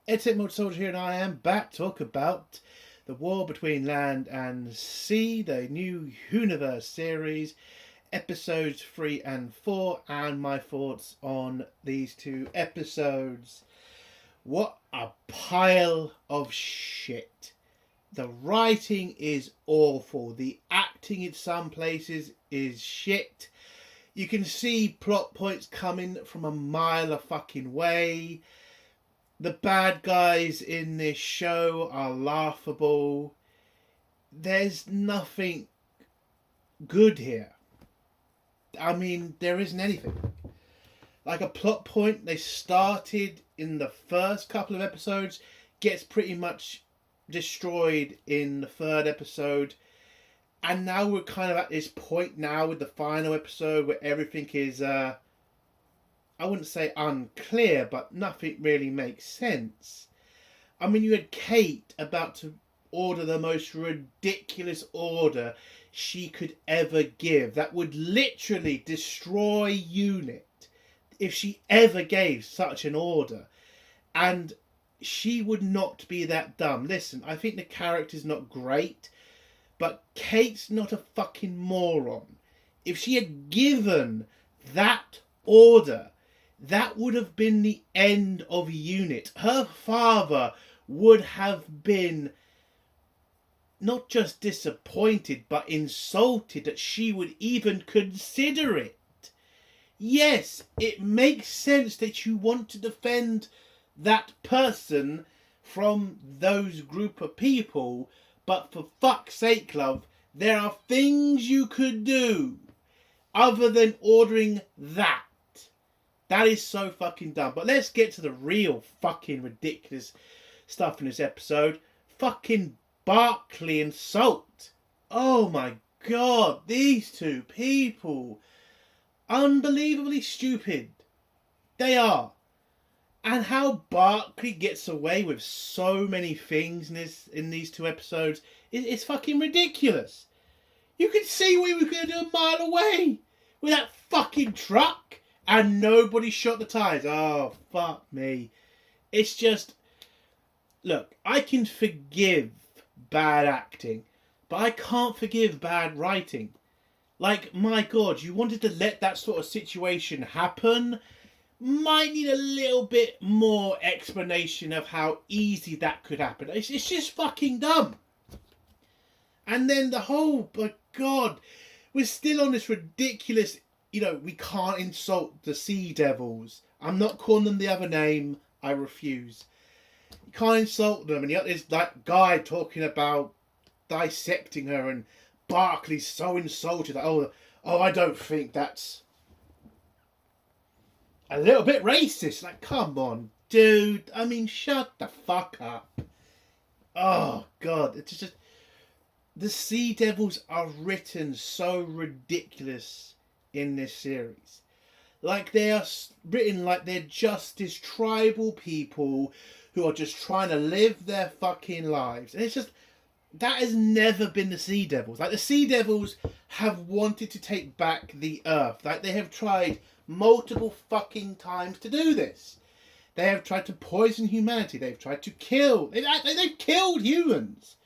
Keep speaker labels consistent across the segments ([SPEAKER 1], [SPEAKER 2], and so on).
[SPEAKER 1] Ed Mode Soldier here, and I am back to talk about the war between land and sea, the new Universe series, episodes 3 and 4, and my thoughts on these two episodes. What a pile of shit. The writing is awful. The acting in some places is shit. You can see plot points coming from a mile a fucking way. The bad guys in this show are laughable. There's nothing good here. I mean, there isn't anything. Like a plot point they started in the first couple of episodes gets pretty much destroyed in the third episode. And now we're kind of at this point now with the final episode where everything is, I wouldn't say unclear, but nothing really makes sense. I mean, you had Kate about to order the most ridiculous order she could ever give. That would literally destroy UNIT if she ever gave such an order. And she would not be that dumb. Listen, I think the character's not great, but Kate's not a fucking moron. If she had given that order, that would have been the end of UNIT. Her father would have been not just disappointed, but insulted that she would even consider it. Yes, it makes sense that you want to defend that person from those group of people, but for fuck's sake, love, there are things you could do other than ordering that. That is so fucking dumb. But let's get to the real fucking ridiculous stuff in this episode. Fucking Barclay and Salt. Oh my god, these two people. Unbelievably stupid. They are. And how Barclay gets away with so many things in these two episodes is fucking ridiculous. You could see we were going to do a mile away with that fucking truck. And nobody shot the tires. Oh, fuck me. It's just... Look, I can forgive bad acting, but I can't forgive bad writing. Like, my God, you wanted to let that sort of situation happen. Might need a little bit more explanation of how easy that could happen. It's just fucking dumb. And then the whole... But God, we're still on this ridiculous... You know, we can't insult the Sea Devils. I'm not calling them the other name. I refuse. You can't insult them. And yet there's that guy talking about dissecting her, and Barclay's so insulted. Like, oh, I don't think that's a little bit racist. Like, come on, dude. I mean, shut the fuck up. Oh, God. It's just... The Sea Devils are written so ridiculous in this series. Like, they are written like they're just this tribal people who are just trying to live their fucking lives. And it's just, that has never been the Sea Devils. Like, the Sea Devils have wanted to take back the Earth. Like, they have tried multiple fucking times to do this. They have tried to poison humanity. They've tried to kill. They've killed humans.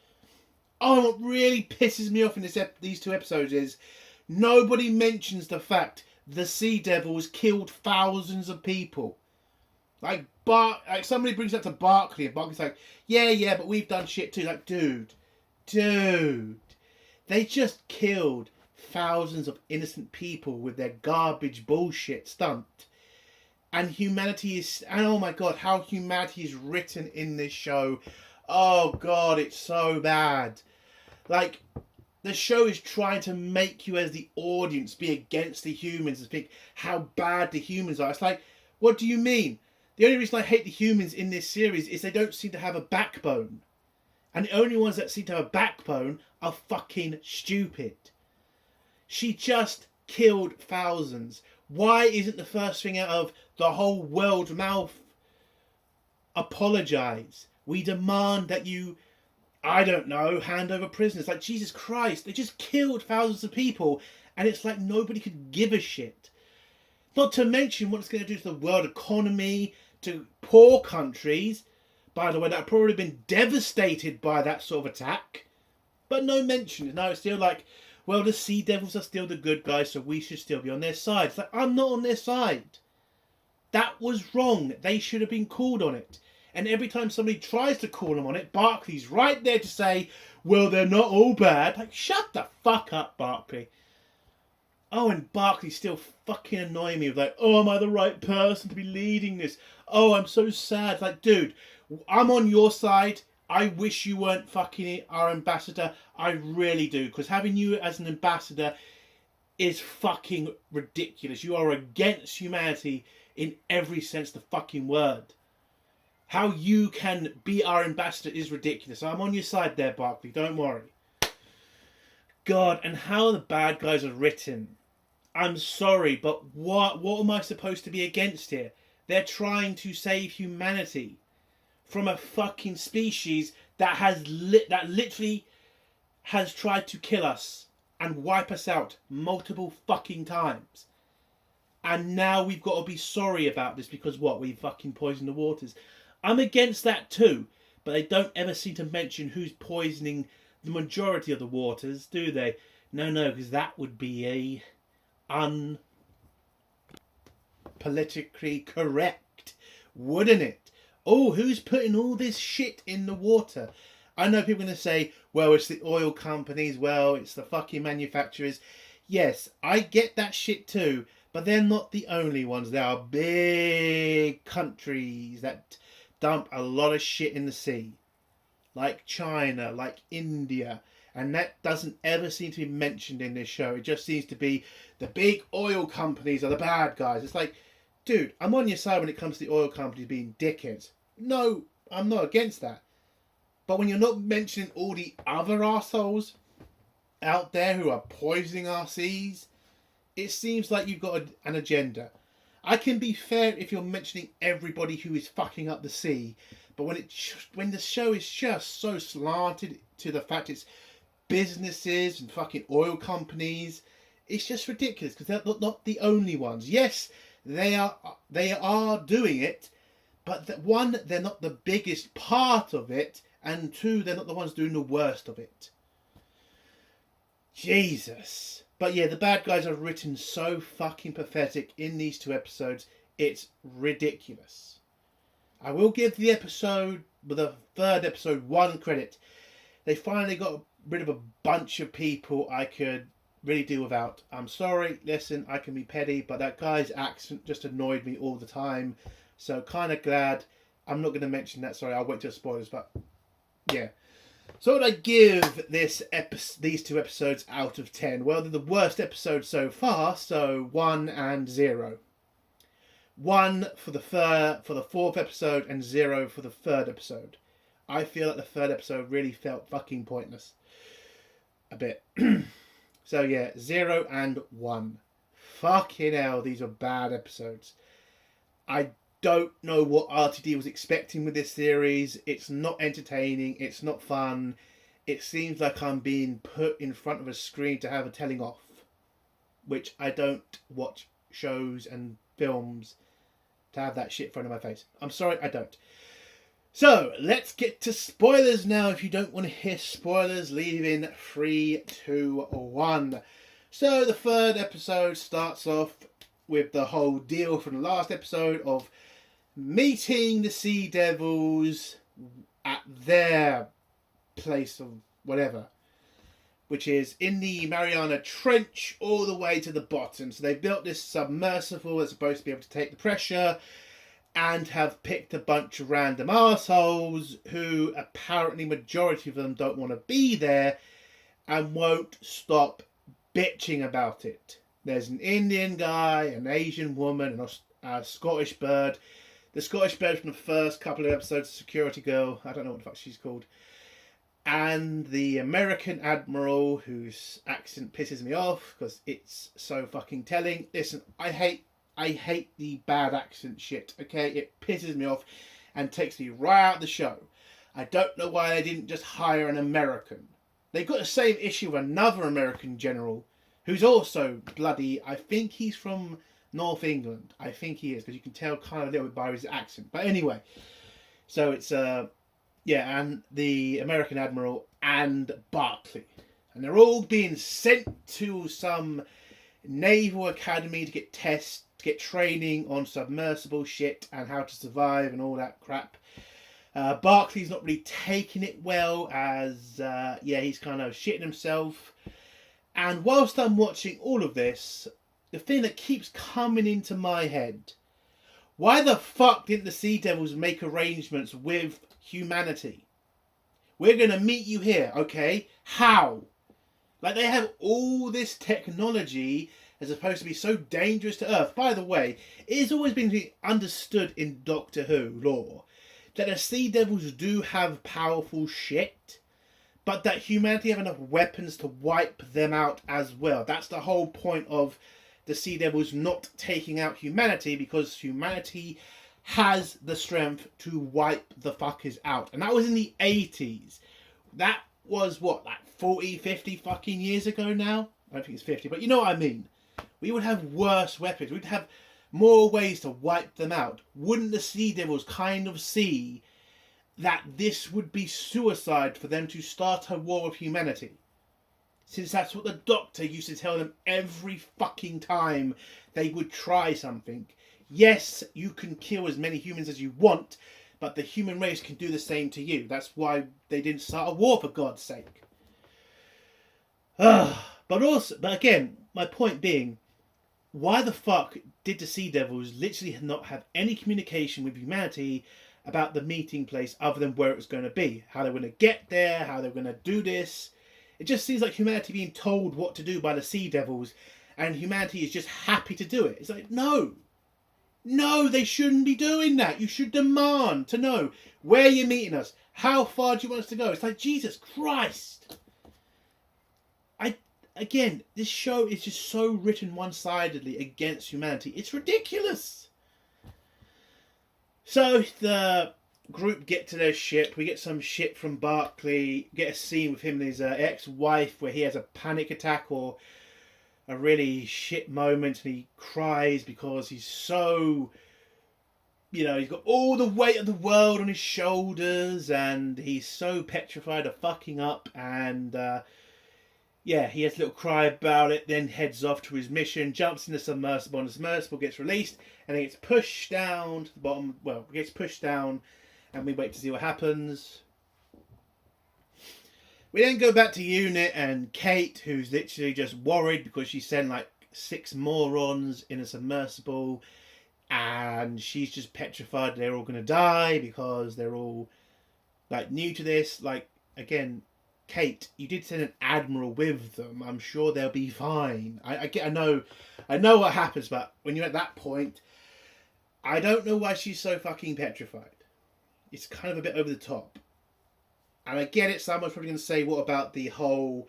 [SPEAKER 1] Oh, what really pisses me off in these two episodes is nobody mentions the fact the Sea Devils killed thousands of people. Like somebody brings that to Barclay, and Barclay's like, yeah, but we've done shit too. Like, dude, they just killed thousands of innocent people with their garbage bullshit stunt. And humanity is, and oh my God, how humanity is written in this show. Oh God, it's so bad. Like, the show is trying to make you as the audience be against the humans and think how bad the humans are. It's like, what do you mean? The only reason I hate the humans in this series is they don't seem to have a backbone. And the only ones that seem to have a backbone are fucking stupid. She just killed thousands. Why isn't the first thing out of the whole world's mouth apologise? We demand that you... I don't know, hand over prisoners. Like, Jesus Christ, they just killed thousands of people, and it's like nobody could give a shit. Not to mention what it's going to do to the world economy, to poor countries. by the way, that have probably been devastated by that sort of attack. But no mention. No, it's still like, well, the Sea Devils are still the good guys, so we should still be on their side. It's like, I'm not on their side. That was wrong. They should have been called on it. And every time somebody tries to call them on it, Barclay's right there to say, well, they're not all bad. Like, shut the fuck up, Barclay. Oh, and Barclay still fucking annoying me with like, oh, am I the right person to be leading this? Oh, I'm so sad. Like, dude, I'm on your side. I wish you weren't fucking our ambassador. I really do. Because having you as an ambassador is fucking ridiculous. You are against humanity in every sense of the fucking word. How you can be our ambassador is ridiculous. I'm on your side there, Barclay. Don't worry. God, and how the bad guys are written. I'm sorry, but what am I supposed to be against here? They're trying to save humanity from a fucking species that that literally has tried to kill us and wipe us out multiple fucking times. And now we've got to be sorry about this because what? We fucking poisoned the waters. I'm against that too, but they don't ever seem to mention who's poisoning the majority of the waters, do they? No, because that would be a unpolitically correct, wouldn't it? Oh, who's putting all this shit in the water? I know people are going to say, well, it's the oil companies, well, it's the fucking manufacturers. Yes, I get that shit too, but they're not the only ones. There are big countries that dump a lot of shit in the sea. Like China, like India. And that doesn't ever seem to be mentioned in this show. It just seems to be the big oil companies are the bad guys. It's like, dude, I'm on your side when it comes to the oil companies being dickheads. No, I'm not against that. But when you're not mentioning all the other assholes out there who are poisoning our seas, it seems like you've got an agenda. I can be fair if you're mentioning everybody who is fucking up the sea, but when the show is just so slanted to the fact it's businesses and fucking oil companies, it's just ridiculous because they're not the only ones. Yes, they are doing it, but one, they're not the biggest part of it, and two, they're not the ones doing the worst of it. Jesus. But yeah, the bad guys are written so fucking pathetic in these 2 episodes. It's ridiculous. I will give the episode, the 3rd episode, 1 credit. They finally got rid of a bunch of people I could really do without. I'm sorry, listen, I can be petty, but that guy's accent just annoyed me all the time. So kind of glad. I'm not going to mention that, sorry, I'll wait till spoilers, but yeah. So would I give these 2 episodes out of 10? Well, they're the worst episodes so far, so 1 and 0. 1 for the 4th episode and 0 for the 3rd episode. I feel like the 3rd episode really felt fucking pointless. A bit. So yeah, 0 and 1. Fucking hell, these are bad episodes. I don't know what RTD was expecting with this series. It's not entertaining. It's not fun. It seems like I'm being put in front of a screen to have a telling off. Which I don't watch shows and films to have that shit in front of my face. I'm sorry, I don't. So, let's get to spoilers now. If you don't want to hear spoilers, leave in 3, 2, 1. So, the 3rd episode starts off with the whole deal from the last episode of meeting the Sea Devils at their place of whatever, which is in the Mariana Trench all the way to the bottom. So they built this submersible that's supposed to be able to take the pressure, and have picked a bunch of random assholes who apparently majority of them don't want to be there and won't stop bitching about it. There's an Indian guy, an Asian woman, and a Scottish bird. The Scottish bird from the first couple of episodes, Security Girl, I don't know what the fuck she's called. And the American Admiral, whose accent pisses me off because it's so fucking telling. Listen, I hate the bad accent shit, okay? It pisses me off and takes me right out of the show. I don't know why they didn't just hire an American. They've got the same issue with another American general who's also bloody, I think he's from North England. I think he is, because you can tell kind of a little bit by his accent. But anyway, So it's and the American Admiral and Barclay. And they're all being sent to some naval academy to get training on submersible shit and how to survive and all that crap. Barclay's not really taking it well, as he's kind of shitting himself. And whilst I'm watching all of this, the thing that keeps coming into my head: why the fuck didn't the Sea Devils make arrangements with humanity? We're gonna meet you here, okay? How? Like, they have all this technology as opposed to be so dangerous to Earth. By the way, it has always been understood in Doctor Who lore that the Sea Devils do have powerful shit, but that humanity have enough weapons to wipe them out as well. That's the whole point of the Sea Devils not taking out humanity, because humanity has the strength to wipe the fuckers out. And that was in the 80s. That was what, like 40, 50 fucking years ago now? I don't think it's 50, but you know what I mean. We would have worse weapons. We'd have more ways to wipe them out. Wouldn't the Sea Devils kind of see that this would be suicide for them to start a war with humanity? Since that's what the Doctor used to tell them every fucking time they would try something. Yes, you can kill as many humans as you want, but the human race can do the same to you. That's why they didn't start a war, for God's sake. But again, my point being, why the fuck did the Sea Devils literally not have any communication with humanity about the meeting place other than where it was going to be? How they were going to get there, how they were going to do this. It just seems like humanity being told what to do by the Sea Devils, and humanity is just happy to do it. It's like, no, they shouldn't be doing that. You should demand to know where you're meeting us. How far do you want us to go? It's like, Jesus Christ. Again, this show is just so written one-sidedly against humanity. It's ridiculous. So the group get to their ship. We get some shit from Barclay. Get a scene with him and his ex-wife where he has a panic attack or a really shit moment, and he cries because he's so, he's got all the weight of the world on his shoulders, and he's so petrified of fucking up, and he has a little cry about it, then heads off to his mission, jumps in the submersible, and the submersible gets released, and then gets pushed down to the bottom. Well, it gets pushed down, and we wait to see what happens. We then go back to Unit and Kate, who's literally just worried because she sent like 6 morons in a submersible, and she's just petrified they're all going to die because they're all like new to this. Like, again, Kate, you did send an admiral with them. I'm sure they'll be fine. I know what happens, but when you're at that point, I don't know why she's so fucking petrified. It's kind of a bit over the top. And I get it, someone's probably going to say, what about the whole,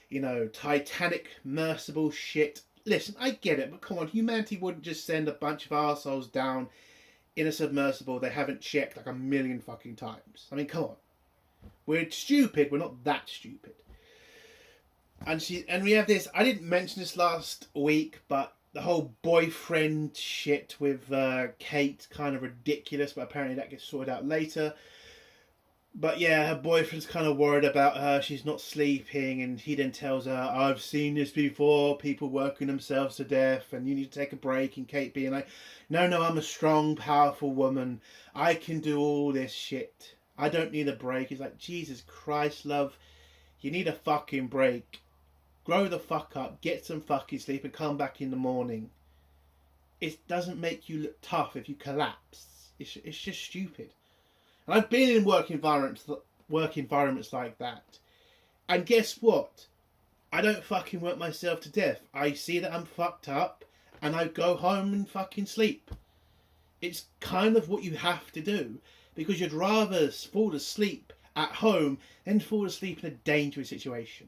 [SPEAKER 1] Titanic merciful shit? Listen, I get it, but come on, humanity wouldn't just send a bunch of arseholes down in a submersible they haven't checked like a million fucking times. I mean, come on. We're stupid, we're not that stupid. And we have this, I didn't mention this last week, but the whole boyfriend shit with Kate, kind of ridiculous, but apparently that gets sorted out later. But yeah, her boyfriend's kind of worried about her, she's not sleeping, and he then tells her, I've seen this before, people working themselves to death, and you need to take a break, and Kate being like, no, I'm a strong, powerful woman, I can do all this shit, I don't need a break. He's like, Jesus Christ, love, you need a fucking break. Grow the fuck up, get some fucking sleep, and come back in the morning. It doesn't make you look tough if you collapse. It's just stupid. And I've been in work environments like that. And guess what? I don't fucking work myself to death. I see that I'm fucked up, and I go home and fucking sleep. It's kind of what you have to do, because you'd rather fall asleep at home than fall asleep in a dangerous situation.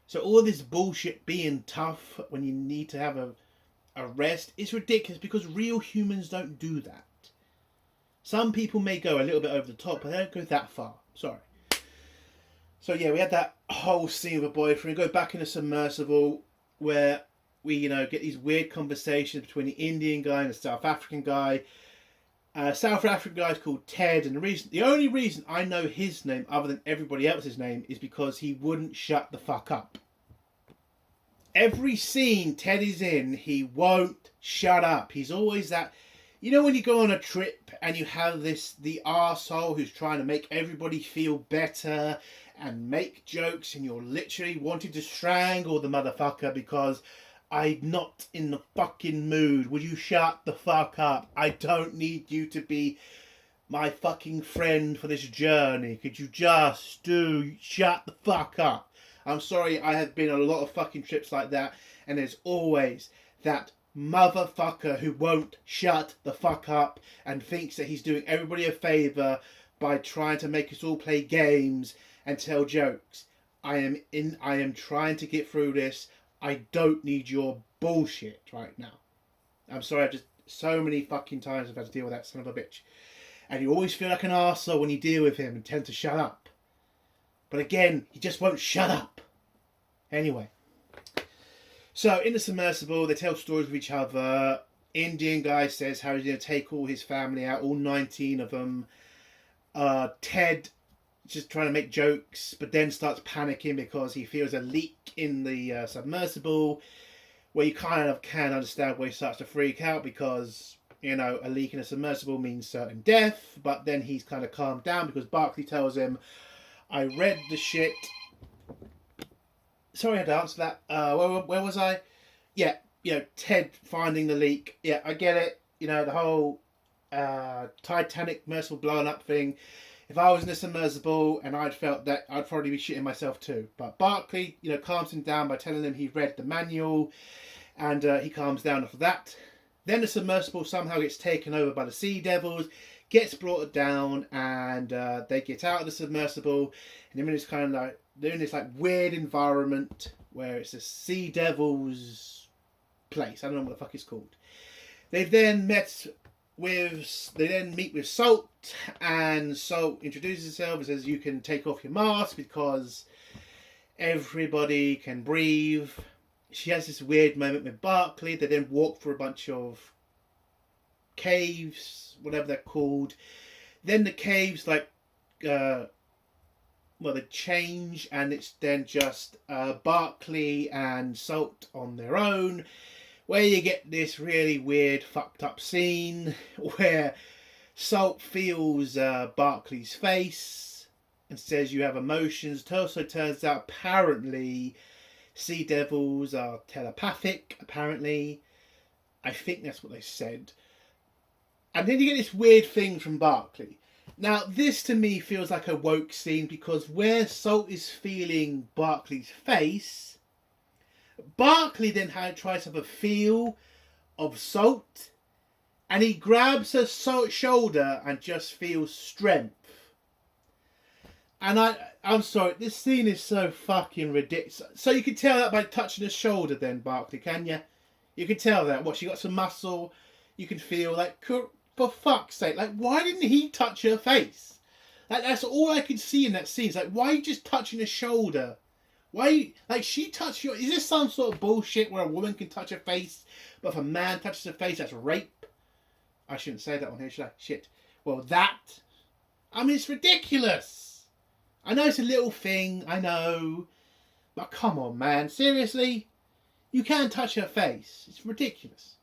[SPEAKER 1] So all this bullshit being tough when you need to have a rest is ridiculous, because real humans don't do that. Some people may go a little bit over the top, but they don't go that far. Sorry. So yeah, we had that whole scene with a boyfriend. We go back in a submersible where we, get these weird conversations between the Indian guy and the South African guy. South African guy is called Ted, and the only reason I know his name other than everybody else's name is because he wouldn't shut the fuck up. Every scene Ted is in, he won't shut up. He's always that. You know when you go on a trip and you have the arsehole who's trying to make everybody feel better and make jokes, and you're literally wanting to strangle the motherfucker because I'm not in the fucking mood. Would you shut the fuck up? I don't need you to be my fucking friend for this journey. Could you just shut the fuck up? I'm sorry, I have been on a lot of fucking trips like that, and there's always that motherfucker who won't shut the fuck up and thinks that he's doing everybody a favour by trying to make us all play games and tell jokes. I am trying to get through this. I don't need your bullshit right now. I'm sorry, so many fucking times I've had to deal with that son of a bitch. And you always feel like an arsehole when you deal with him and tend to shut up. But again, he just won't shut up. Anyway. So, in the submersible, they tell stories with each other. Indian guy says how he's going to take all his family out, all 19 of them. Ted just trying to make jokes, but then starts panicking because he feels a leak in the submersible, where you kind of can understand where he starts to freak out because, you know, a leak in a submersible means certain death. But then he's kind of calmed down because Barclay tells him, I read the shit. Sorry I had to answer that. Where was I? Yeah, you know, Ted finding the leak. Yeah, I get it. You know, the whole Titanic merciful blowing up thing. If I was in a submersible and I'd felt that, I'd probably be shitting myself too. But Barclay, you know, calms him down by telling him he read the manual, and he calms down after that. Then the submersible somehow gets taken over by the Sea Devils, gets brought down, and they get out of the submersible, and they're in this kind of like, they're in this like weird environment where it's a Sea Devils place. I don't know what the fuck it's called. They then meet with Salt, and Salt introduces herself and says you can take off your mask because everybody can breathe. She has this weird moment with Barclay. They then walk through a bunch of caves, whatever they're called. Then the caves they change, and it's then just Barclay and Salt on their own, where you get this really weird fucked up scene where Salt feels Barclay's face and says you have emotions. It also turns out apparently Sea Devils are telepathic, apparently. I think that's what they said. And then you get this weird thing from Barclay. Now, this to me feels like a woke scene because where Salt is feeling Barclay's face, Barclay then tries to have a feel of Salt, and he grabs her shoulder and just feels strength. And I'm sorry, this scene is so fucking ridiculous. So you can tell that by touching her shoulder then, Barclay, can you? You can tell that. What, she got some muscle, you can feel like, for fuck's sake, like, why didn't he touch her face? Like, that's all I could see in that scene. It's like, why are you just touching her shoulder? Why, like, she touched your... Is this some sort of bullshit where a woman can touch her face, but if a man touches her face, that's rape? I shouldn't say that on here, should I? Shit. Well, that... I mean, it's ridiculous. I know it's a little thing, I know. But come on, man. Seriously? You can't touch her face. It's ridiculous.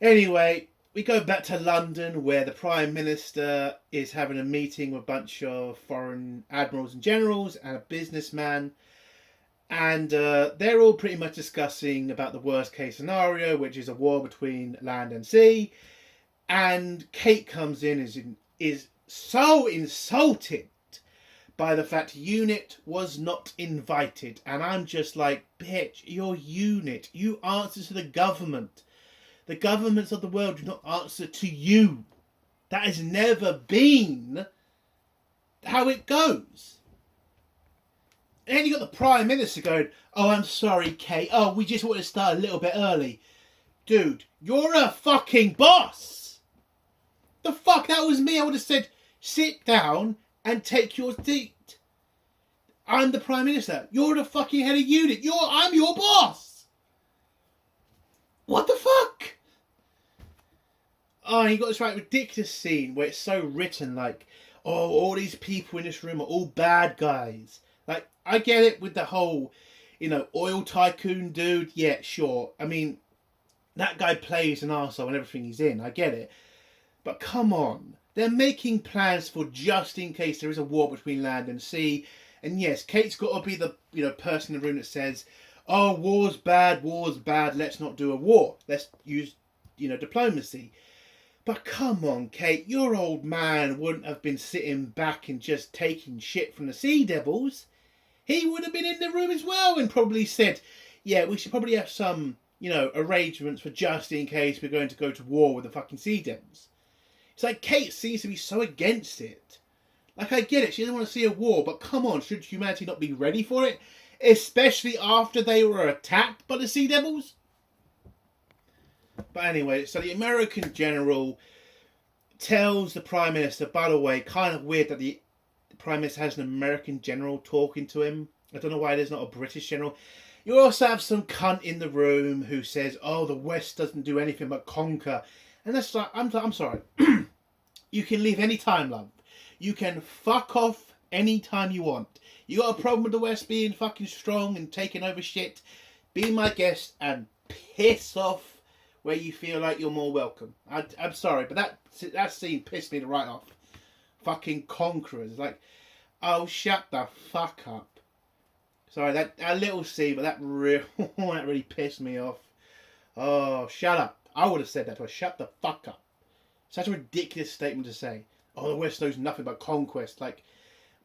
[SPEAKER 1] Anyway, we go back to London, where the Prime Minister is having a meeting with a bunch of foreign admirals and generals and a businessman. And they're all pretty much discussing about the worst case scenario, which is a war between land and sea. And Kate comes in, is so insulted by the fact UNIT was not invited. And I'm just like, bitch, you're UNIT. You answer to the government. The governments of the world do not answer to you. That has never been how it goes. And then you got the Prime Minister going, oh, I'm sorry, Kate. Oh, we just want to start a little bit early. Dude, you're a fucking boss. The fuck, that was me. I would have said, sit down and take your seat. I'm the Prime Minister. You're the fucking head of UNIT. I'm your boss. What the fuck? Oh, you got this right ridiculous scene where it's so written like, oh, all these people in this room are all bad guys. Like, I get it with the whole, oil tycoon dude. Yeah, sure. I mean, that guy plays an arsehole in everything he's in. I get it. But come on. They're making plans for just in case there is a war between land and sea. And yes, Kate's got to be the person in the room that says, oh, war's bad, let's not do a war. Let's use, diplomacy. But come on, Kate, your old man wouldn't have been sitting back and just taking shit from the Sea Devils. He would have been in the room as well and probably said, yeah, we should probably have some, arrangements for just in case we're going to go to war with the fucking Sea Devils. It's like Kate seems to be so against it. Like, I get it, she doesn't want to see a war, but come on, should humanity not be ready for it? Especially after they were attacked by the Sea Devils? But anyway, so the American general tells the Prime Minister, by the way, kind of weird that the Prime Minister has an American general talking to him. I don't know why there's not a British general. You also have some cunt in the room who says, oh, the West doesn't do anything but conquer. And that's like, I'm sorry. You can leave any time, love. You can fuck off any time you want. You got a problem with the West being fucking strong and taking over shit? Be my guest and piss off where you feel like you're more welcome. I'm sorry, but that scene pissed me right off. Fucking conquerors. Like, oh, shut the fuck up. Sorry, that little scene, but that really pissed me off. Oh, shut up. I would have said that to her. Shut the fuck up. Such a ridiculous statement to say. Oh, the West knows nothing but conquest. Like,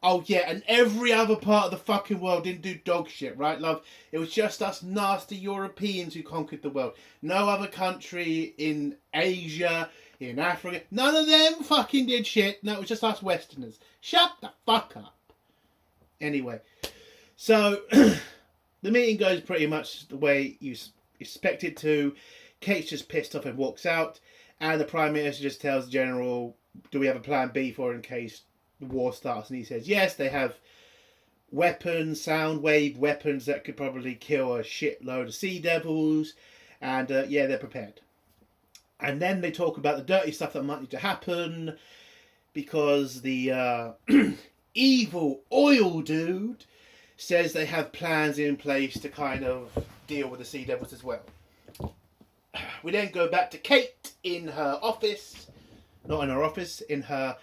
[SPEAKER 1] oh yeah, and every other part of the fucking world didn't do dog shit, right, love? It was just us nasty Europeans who conquered the world. No other country in Asia, in Africa, none of them fucking did shit. No, it was just us Westerners. Shut the fuck up. Anyway, so the meeting goes pretty much the way you expect it to. Kate's just pissed off and walks out, and the Prime Minister just tells the General, do we have a plan B for her in case the war starts? And he says, yes, they have weapons, sound wave weapons that could probably kill a shitload of Sea Devils, and yeah, they're prepared. And then they talk about the dirty stuff that might need to happen, because the evil oil dude says they have plans in place to kind of deal with the Sea Devils as well. We then go back to Kate in her office. Not in her office, in her...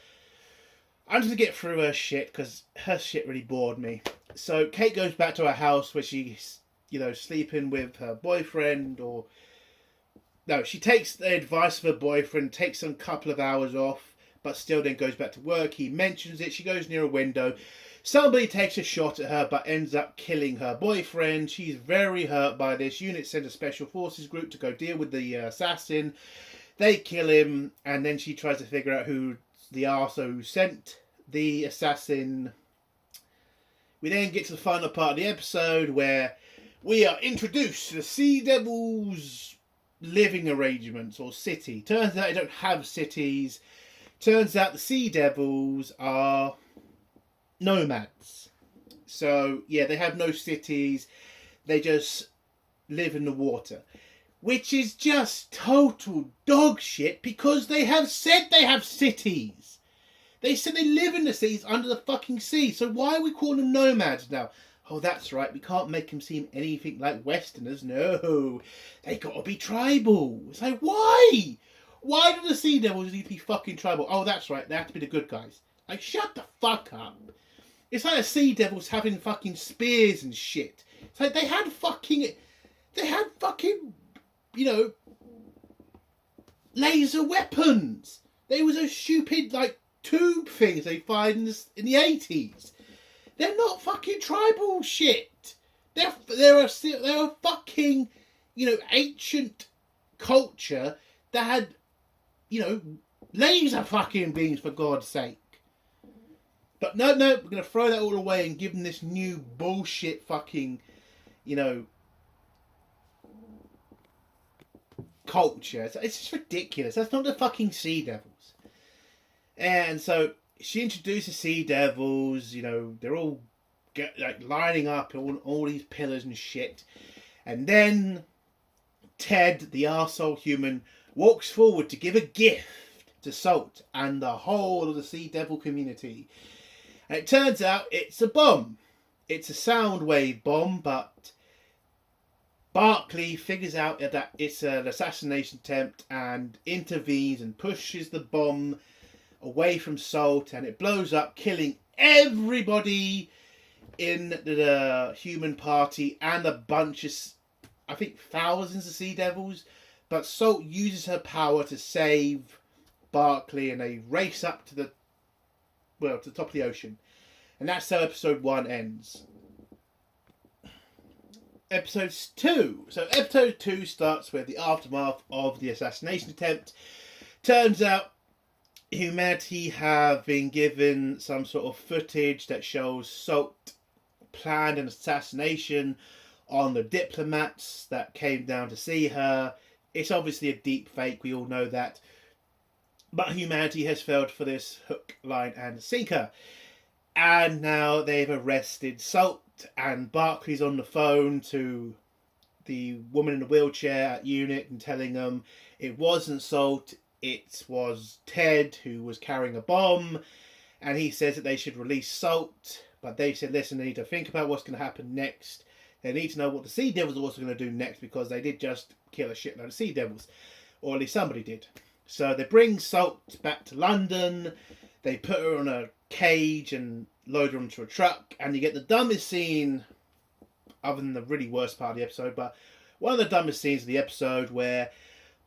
[SPEAKER 1] I'm just going to get through her shit, because her shit really bored me. So Kate goes back to her house where she's, sleeping with her boyfriend, or... No, she takes the advice of her boyfriend, takes some couple of hours off, but still then goes back to work. He mentions it, she goes near a window. Somebody takes a shot at her, but ends up killing her boyfriend. She's very hurt by this. Unit sends a special forces group to go deal with the assassin. They kill him, and then she tries to figure out who the arsehole who sent the assassin. We then get to the final part of the episode where we are introduced to the Sea Devils' living arrangements, or city. Turns out they don't have cities. Turns out the Sea Devils are nomads. So, yeah, they have no cities. They just live in the water. Which is just total dog shit, because they have said they have cities. They said they live in the cities under the fucking sea. So why are we calling them nomads now? Oh, that's right. We can't make them seem anything like Westerners. No. They gotta be tribal. It's like, why? Why do the Sea Devils need to be fucking tribal? Oh, that's right. They have to be the good guys. Like, shut the fuck up. It's like the Sea Devils having fucking spears and shit. It's like they had fucking, laser weapons. They was those stupid, tube things they fired in the 80s. They're not fucking tribal shit. They're a fucking, ancient culture that had, laser fucking beams, for God's sake. But no, we're going to throw that all away and give them this new bullshit fucking, culture. It's just ridiculous. That's not the fucking Sea Devils. And so she introduces Sea Devils, they're all lining up on all these pillars and shit. And then Ted, the arsehole human, walks forward to give a gift to Salt and the whole of the Sea Devil community. And it turns out it's a bomb. It's a sound wave bomb, but Barclay figures out that it's an assassination attempt and intervenes and pushes the bomb away from Salt, and it blows up, killing everybody in the human party and a bunch of, I think, thousands of Sea Devils. But Salt uses her power to save Barclay, and they race up to the top of the ocean. And that's how episode 1 ends. Episode 2. So episode 2 starts with the aftermath of the assassination attempt. Turns out humanity have been given some sort of footage that shows Salt planned an assassination on the diplomats that came down to see her. It's obviously a deep fake, we all know that. But humanity has failed for this hook, line and sinker. And now they've arrested Salt, and Barclay's on the phone to the woman in the wheelchair at UNIT and telling them it wasn't Salt, it was Ted who was carrying a bomb. And he says that they should release Salt, but they said, listen, they need to think about what's going to happen next. They need to know what the Sea Devils are also going to do next, because they did just kill a shitload of Sea Devils. Or at least somebody did. So they bring Salt back to London. They put her on a cage and load her onto a truck. And you get the dumbest scene, other than the really worst part of the episode, but one of the dumbest scenes of the episode where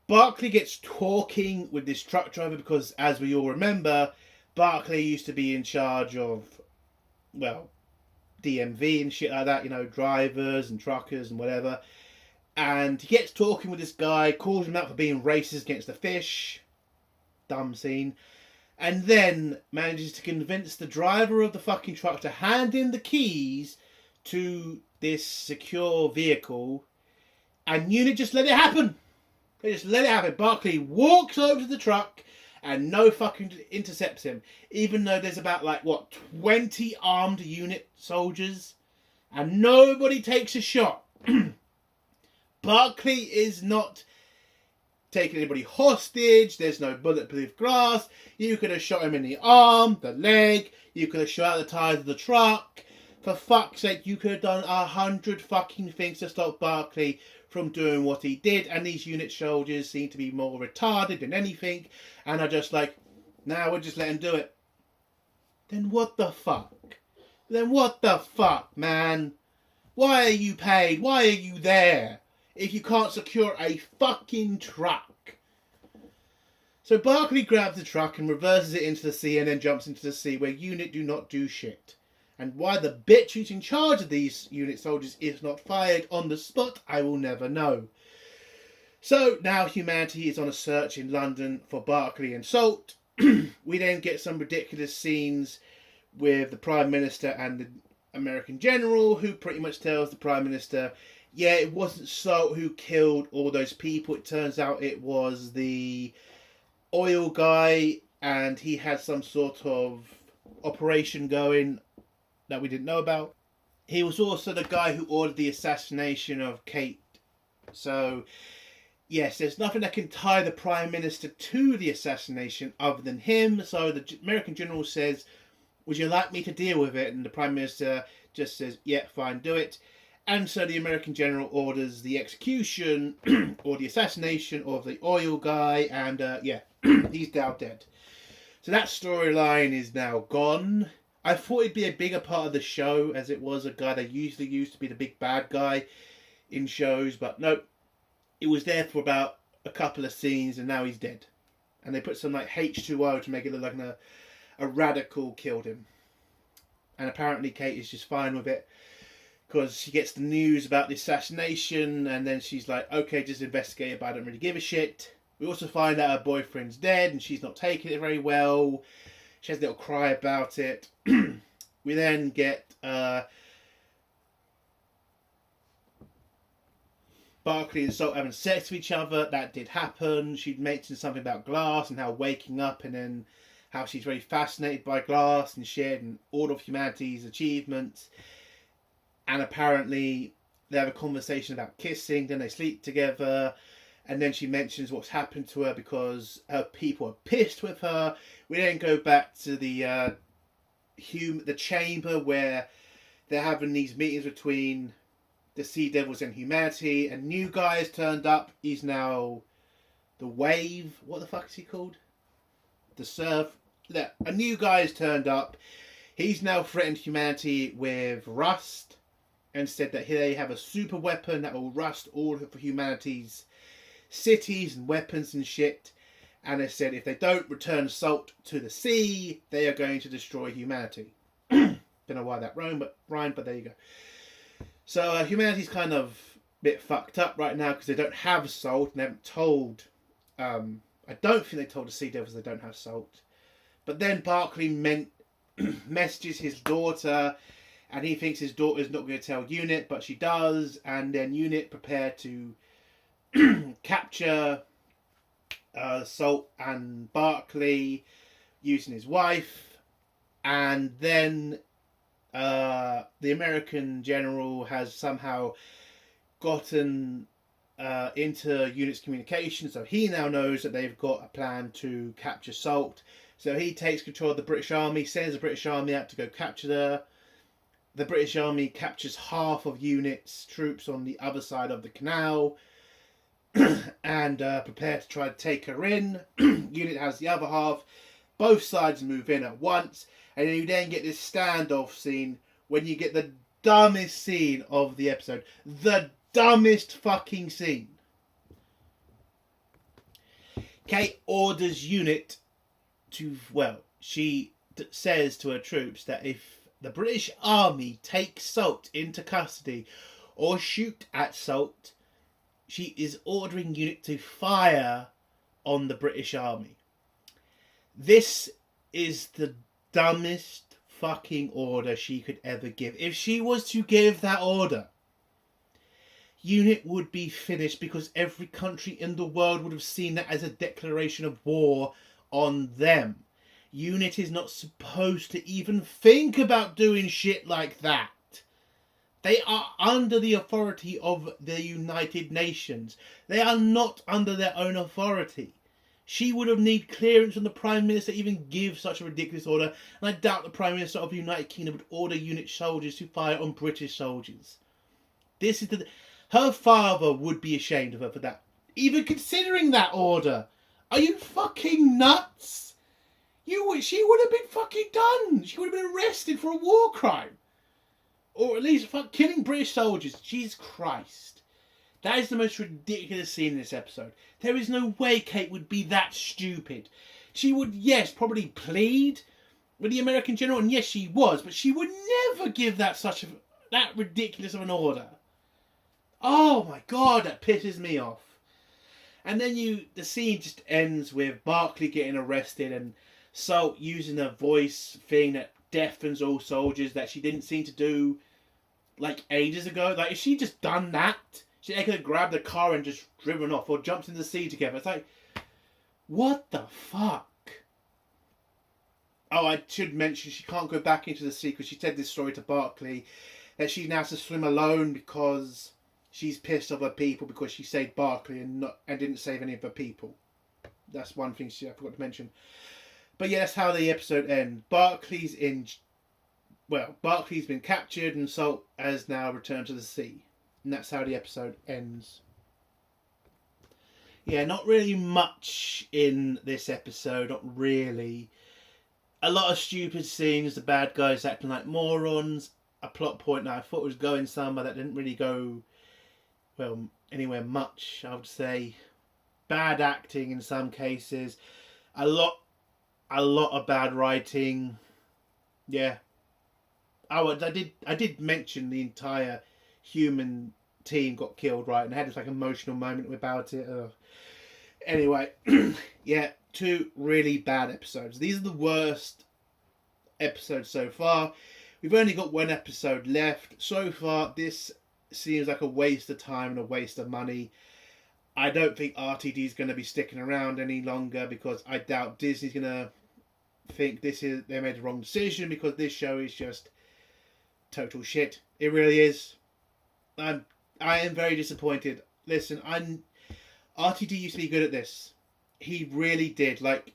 [SPEAKER 1] Barclay gets talking with this truck driver, because as we all remember, Barclay used to be in charge of, well, DMV and shit like that, you know, drivers and truckers and whatever. And he gets talking with this guy, calls him out for being racist against the fish. Dumb scene. And then manages to convince the driver of the fucking truck to hand in the keys to this secure vehicle. And UNIT just let it happen. They just let it happen. Barclay walks over to the truck and no fucking intercepts him. Even though there's about, 20 armed UNIT soldiers. And nobody takes a shot. Barclay is not taking anybody hostage. There's no bulletproof glass. You could have shot him in the arm, the leg. You could have shot out the tires of the truck. For fuck's sake, you could have done 100 fucking things to stop Barclay from doing what he did. And these UNIT soldiers seem to be more retarded than anything. And are just like, nah, we'll just let him do it. Then what the fuck? Then what the fuck, man? Why are you paid? Why are you there if you can't secure a fucking truck? So Barclay grabs the truck and reverses it into the sea, and then jumps into the sea where UNIT do not do shit. And why the bitch who's in charge of these UNIT soldiers is not fired on the spot, I will never know. So now humanity is on a search in London for Barclay and Salt. We then get some ridiculous scenes with the Prime Minister and the American General, who pretty much tells the Prime Minister, yeah, it wasn't Salt who killed all those people. It turns out it was the oil guy, and he had some sort of operation going that we didn't know about. He was also the guy who ordered the assassination of Kate. So, yes, there's nothing that can tie the Prime Minister to the assassination other than him. So the American General says, would you like me to deal with it? And the Prime Minister just says, yeah, fine, do it. And so the American General orders the execution or the assassination of the oil guy. And he's now dead. So that storyline is now gone. I thought it'd be a bigger part of the show, as it was a guy they usually used to be the big bad guy in shows. But no, it was there for about a couple of scenes, and now he's dead. And they put some H2O to make it look like a radical killed him. And apparently Kate is just fine with it, because she gets the news about the assassination, and then she's like, okay, just investigate it, but I don't really give a shit. We also find out her boyfriend's dead, and she's not taking it very well. She has a little cry about it. We then get Barclay and Salt having sex with each other. That did happen. She'd mentioned something about glass and how waking up, and then how she's very fascinated by glass and shit and all of humanity's achievements. And apparently they have a conversation about kissing, then they sleep together. And then she mentions what's happened to her because her people are pissed with her. We then go back to the chamber where they're having these meetings between the Sea Devils and humanity. A new guy has turned up. He's now the Wave. What the fuck is he called? The Surf. A new guy has turned up. He's now threatened humanity with rust and said that they have a super weapon that will rust all of humanity's cities and weapons and shit. And they said if they don't return salt to the sea, they are going to destroy humanity. Don't know why that rhymed, but there you go. So humanity's kind of a bit fucked up right now because they don't have salt and they haven't told. I don't think they told the Sea Devils they don't have salt. But then Barclay messages his daughter, and he thinks his daughter's not going to tell Unit, but she does. And then Unit prepare to capture Salt and Barclay using his wife, and then the American general has somehow gotten into Unit's communication, so he now knows that they've got a plan to capture Salt. So he takes control of the British Army, sends the British Army out to go capture her. The British Army captures half of Unit's troops on the other side of the canal and prepare to try to take her in. Unit has the other half. Both sides move in at once, and you then get this standoff scene when you get the dumbest scene of the episode. The dumbest fucking scene. Kate orders Unit to, she says to her troops that if the British Army takes Salt into custody or shoot at Salt, she is ordering Unit to fire on the British Army. This is the dumbest fucking order she could ever give. If she was to give that order, Unit would be finished because every country in the world would have seen that as a declaration of war on them. Unit is not supposed to even think about doing shit like that. They are under the authority of the United Nations. They are not under their own authority. She would have needed clearance from the Prime Minister to even give such a ridiculous order, and I doubt the Prime Minister of the United Kingdom would order Unit soldiers to fire on British soldiers. Her father would be ashamed of her for that. Even considering that order. Are you fucking nuts? She would have been fucking done. She would have been arrested for a war crime. Or at least killing British soldiers. Jesus Christ. That is the most ridiculous scene in this episode. There is no way Kate would be that stupid. She would, yes, probably plead with the American general, and yes, she was, but she would never give that ridiculous of an order. Oh my god, that pisses me off. And then the scene just ends with Barclay getting arrested and Salt using a voice thing that deafens all soldiers that she didn't seem to do like ages ago. Like, if she just done that, she could have grabbed the car and just driven off or jumped in the sea together. It's like, what the fuck? Oh, I should mention she can't go back into the sea because she said this story to Barclay that she now has to swim alone because she's pissed off her people because she saved Barclay and didn't save any of her people. That's one thing I forgot to mention. But yeah, that's how the episode ends. Barclay's been captured and Salt has now returned to the sea. And that's how the episode ends. Yeah, not really much in this episode. Not really. A lot of stupid scenes. The bad guys acting like morons. A plot point that I thought was going somewhere that didn't really go, anywhere much, I would say. Bad acting in some cases. A lot of bad writing. Yeah. Oh, I did mention the entire human team got killed, right? And I had this emotional moment about it. Anyway, yeah, 2 really bad episodes. These are the worst episodes so far. We've only got 1 episode left. So far, this seems like a waste of time and a waste of money. I don't think RTD is going to be sticking around any longer because I doubt Disney's going to think they made the wrong decision because this show is just total shit. It really is. I am very disappointed. Listen, RTD used to be good at this. He really did. Like,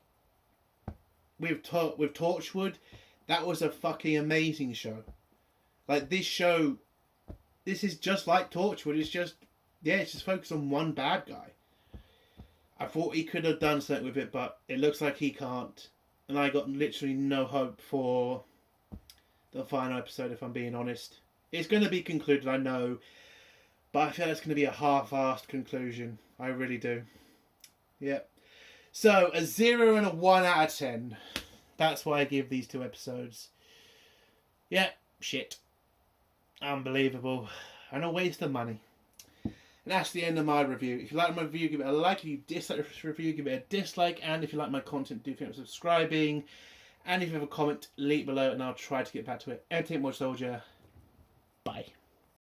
[SPEAKER 1] with Torchwood, that was a fucking amazing show. Like, this show, this is just like Torchwood. It's just focused on one bad guy. I thought he could have done something with it, but it looks like he can't. And I got literally no hope for the final episode, if I'm being honest. It's going to be concluded, I know, but I feel it's going to be a half-assed conclusion. I really do. Yep. So, a 0 and a 1 out of 10. That's why I give these 2 episodes. Yeah, shit. Unbelievable. And a waste of money. And that's the end of my review. If you like my review, give it a like. If you dislike this review, give it a dislike. And if you like my content, do think of subscribing. And if you have a comment, leave it below and I'll try to get back to it. Entertainment Soldier. Bye.